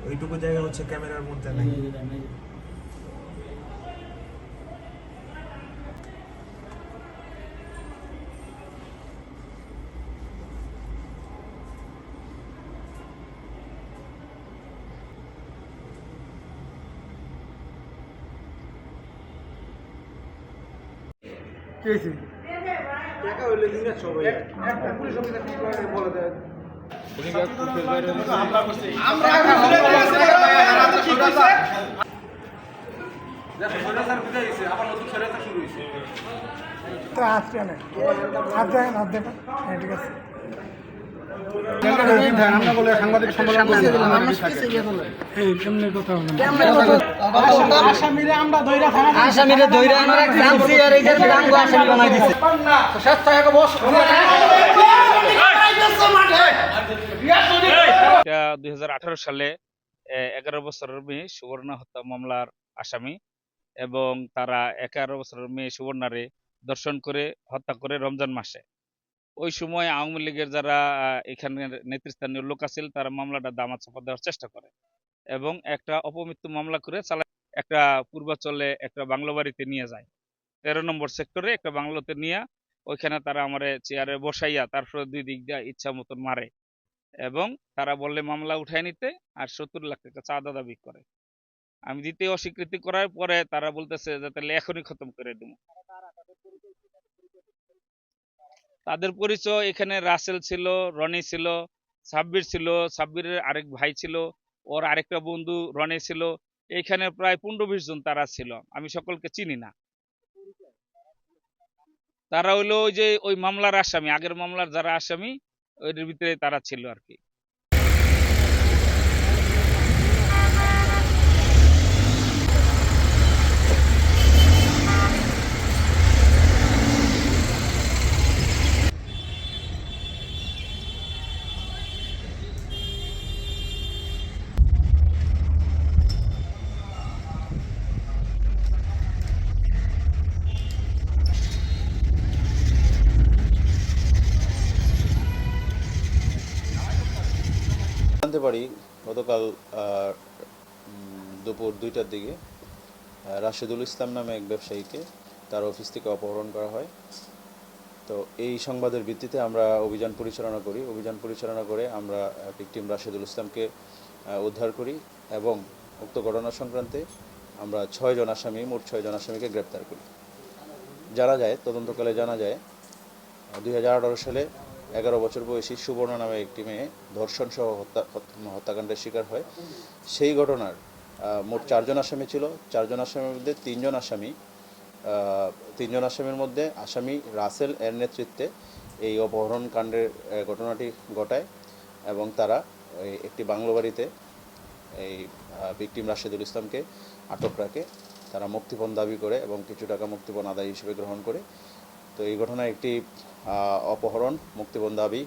ওইটুকু জায়গা হচ্ছে ক্যামেরার মধ্যে নাই। আসামিরে ধইরা আমরা জানছি আর এইটার গাঙ্গ আসামি বানাই দিছে। 2018 সালে 11 বছরের মেয়ে সুবর্ণা হত্যা মামলার আসামি এবং তারা 11 বছরের মেয়ে সুবর্ণারে ধর্ষণ করে হত্যা করে রমজান মাসে। ওই সময় আওয়ামী লীগের যারা এখানের নেতৃস্থানীয় লোক আছিল তারা মামলাটা দামাত চাপা দেওয়ার চেষ্টা করে এবং একটা অপমৃত্যু মামলা করে একটা পূর্বাচলে একটা বাংলো বাড়িতে নিয়ে যায়। 13 নম্বর সেক্টরে একটা বাংলোতে নিয়ে ওইখানে তারা আমারে চেয়ারে বসাইয়া তারপরে দুই দিক দিয়ে ইচ্ছা মতন মারে এবং তারা বললে মামলা উঠায় নিতে আর 70 লাখ টাকা চাঁদা দাবি করে। আমি দিতে অস্বীকৃতি করার পরে তারা বলতেছে যে তাহলে এখনই খতম করে দেব। তাদের পরিচয় এখানে রাসেল ছিল, রনি ছিল, সাব্বির ছিল, সাব্বিরের আরেক ভাই ছিল, ওর আরেকটা বন্ধু রনি ছিল। এইখানে প্রায় 15-20 জন তারা ছিল। আমি সকলকে চিনি না। তারা হইলো ওই যে ওই মামলার আসামি, আগের মামলার যারা আসামি ওই ভিতরে তারা ছিল আর কি। জানতে পারি গতকাল দুপুর 2টার দিকে রাশেদুল ইসলাম নামে এক ব্যবসায়ীকে তার অফিস থেকে অপহরণ করা হয়। তো এই সংবাদের ভিত্তিতে আমরা অভিযান পরিচালনা করে আমরা ভিকটিম রাশেদুল ইসলামকে উদ্ধার করি এবং উক্ত ঘটনা সংক্রান্তে আমরা মোট 6 জন আসামিকে গ্রেপ্তার করি। তদন্তকালে জানা যায় 2018 সালে 11 বছর বয়সী সুবর্ণা নামে একটি মেয়ে ধর্ষণ সহ হত্যাকাণ্ডের শিকার হয়। সেই ঘটনার মোট 4 জন আসামি ছিল। 4 জন আসামির মধ্যে 3 জন আসামির মধ্যে আসামি রাসেল এর নেতৃত্বে এই অপহরণ কাণ্ডের ঘটনাটি ঘটায় এবং তারা একটি বাংলো বাড়িতে এই ভিকটিম রাশেদুল ইসলামকে আটক রাখে। তারা মুক্তিপণ দাবি করে এবং কিছু টাকা মুক্তিপণ আদায় হিসেবে গ্রহণ করে। তো এই ঘটনায় একটি অপহরণ, মুক্তিপণ দাবি,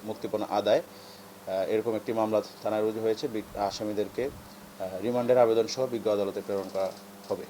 মুক্তিপণ আদায় এরকম একটি মামলা থানায় রুজু হয়েছে। আসামিদেরকে রিমান্ডের আবেদন সহ বিজ্ঞ আদালতে প্রেরণ করা হবে।